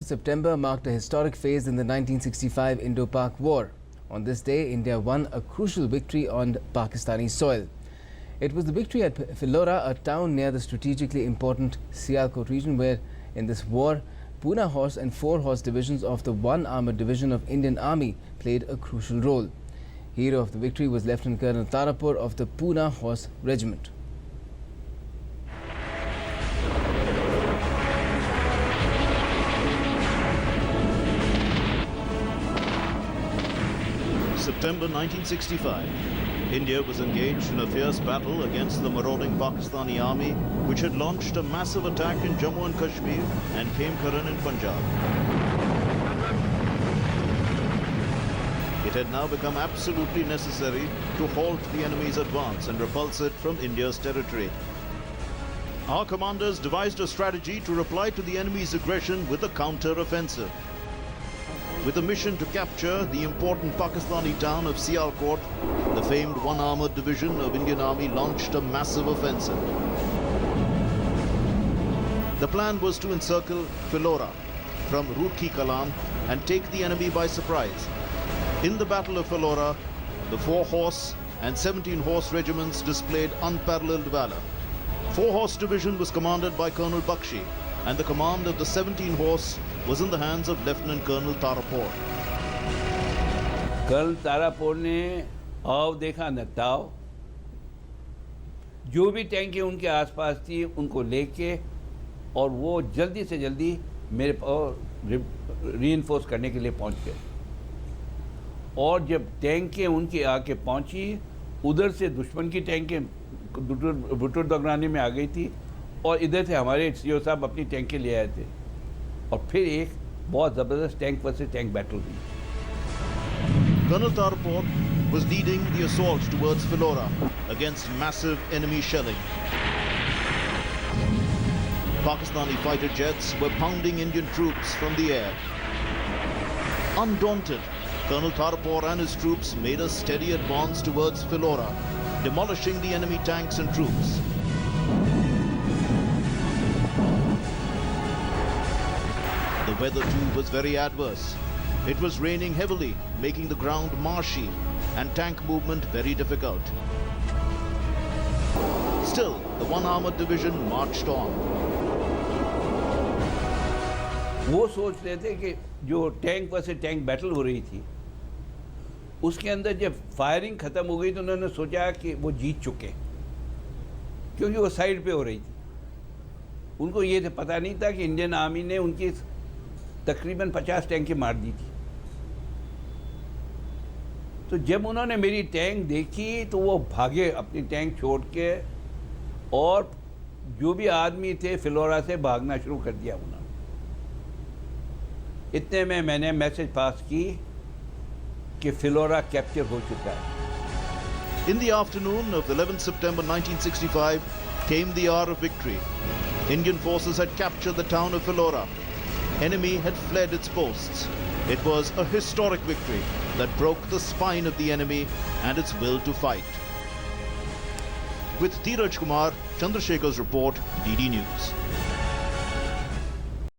September marked a historic phase in the 1965 Indo-Pak War. On this day, India won a crucial victory on Pakistani soil. It was the victory at Philora, a town near the strategically important Sialkot region, where in this war, Pune Horse and 4 Horse divisions of the 1 Armoured Division of Indian Army played a crucial role. Hero of the victory was Lieutenant Colonel Tarapur of the Pune Horse Regiment. September 1965. India was engaged in a fierce battle against the marauding Pakistani army, which had launched a massive attack in Jammu and Kashmir and Khemkaran in Punjab. It had now become absolutely necessary to halt the enemy's advance and repulse it from India's territory. Our commanders devised a strategy to reply to the enemy's aggression with a counter-offensive. With a mission to capture the important Pakistani town of Sialkot, the famed 1 Armoured Division of Indian Army launched a massive offensive. The plan was to encircle Philora from Roorkee Kalam and take the enemy by surprise. In the Battle of Philora, the 4 Horse and 17 Horse regiments displayed unparalleled valor. 4 Horse Division was commanded by Colonel Bakshi, and the command of the 17 Horse was in the hands of Lieutenant Colonel Tarapur. Colonel Tarapur ने आओ देखा न ताओ, जो भी टैंकें उनके आसपास थी उनको लेके और वो जल्दी से जल्दी मेरे रीइंफोर्स करने के लिए पहुंच गए। और जब टैंकें उनके आके पहुंची, उधर से दुश्मन की टैंकें बुटुर दगरानी में आ गई थी और इधर से हमारे सीओ साहब अपनी टैंकें ले आए थे और फिर एक बहुत ज़बरदस्त टैंक वर्सेस टैंक बैटल हुई। Colonel Tarapur was leading the assault towards Philora against massive enemy shelling. Pakistani fighter jets were pounding Indian troops from the air. Undaunted, Colonel Tarapur and his troops made a steady advance towards Philora, demolishing the enemy tanks and troops. The weather too was very adverse. It was raining heavily, making the ground marshy and tank movement very difficult. Still, the 1 Armoured Division marched on. वो सोच रहे थे कि जो tank versus tank battle हो रही थी, उसके अंदर जब फायरिंग ख़त्म हो गई तो उन्होंने सोचा कि वो जीत चुके, क्योंकि वो साइड पे हो रही थी। उनको ये तो पता नहीं था कि इंडियन आर्मी ने उनकी तकरीबन 50 टैंकें मार दी थी। तो जब उन्होंने मेरी टैंक देखी तो वो भागे अपनी टैंक छोड़ के, और जो भी आदमी थे फिलोरा से भागना शुरू कर दिया उन्होंने। इतने में मैंने मैसेज पास की कि फिलोरा कैप्चर हो चुका है। In the afternoon of 11 September 1965 came the hour of victory. Indian forces had captured the town of Philora. Enemy had fled its posts. It was a historic victory that broke the spine of the enemy and its will to fight. With Dheeraj Kumar, Chandrasekhar's report, DD News.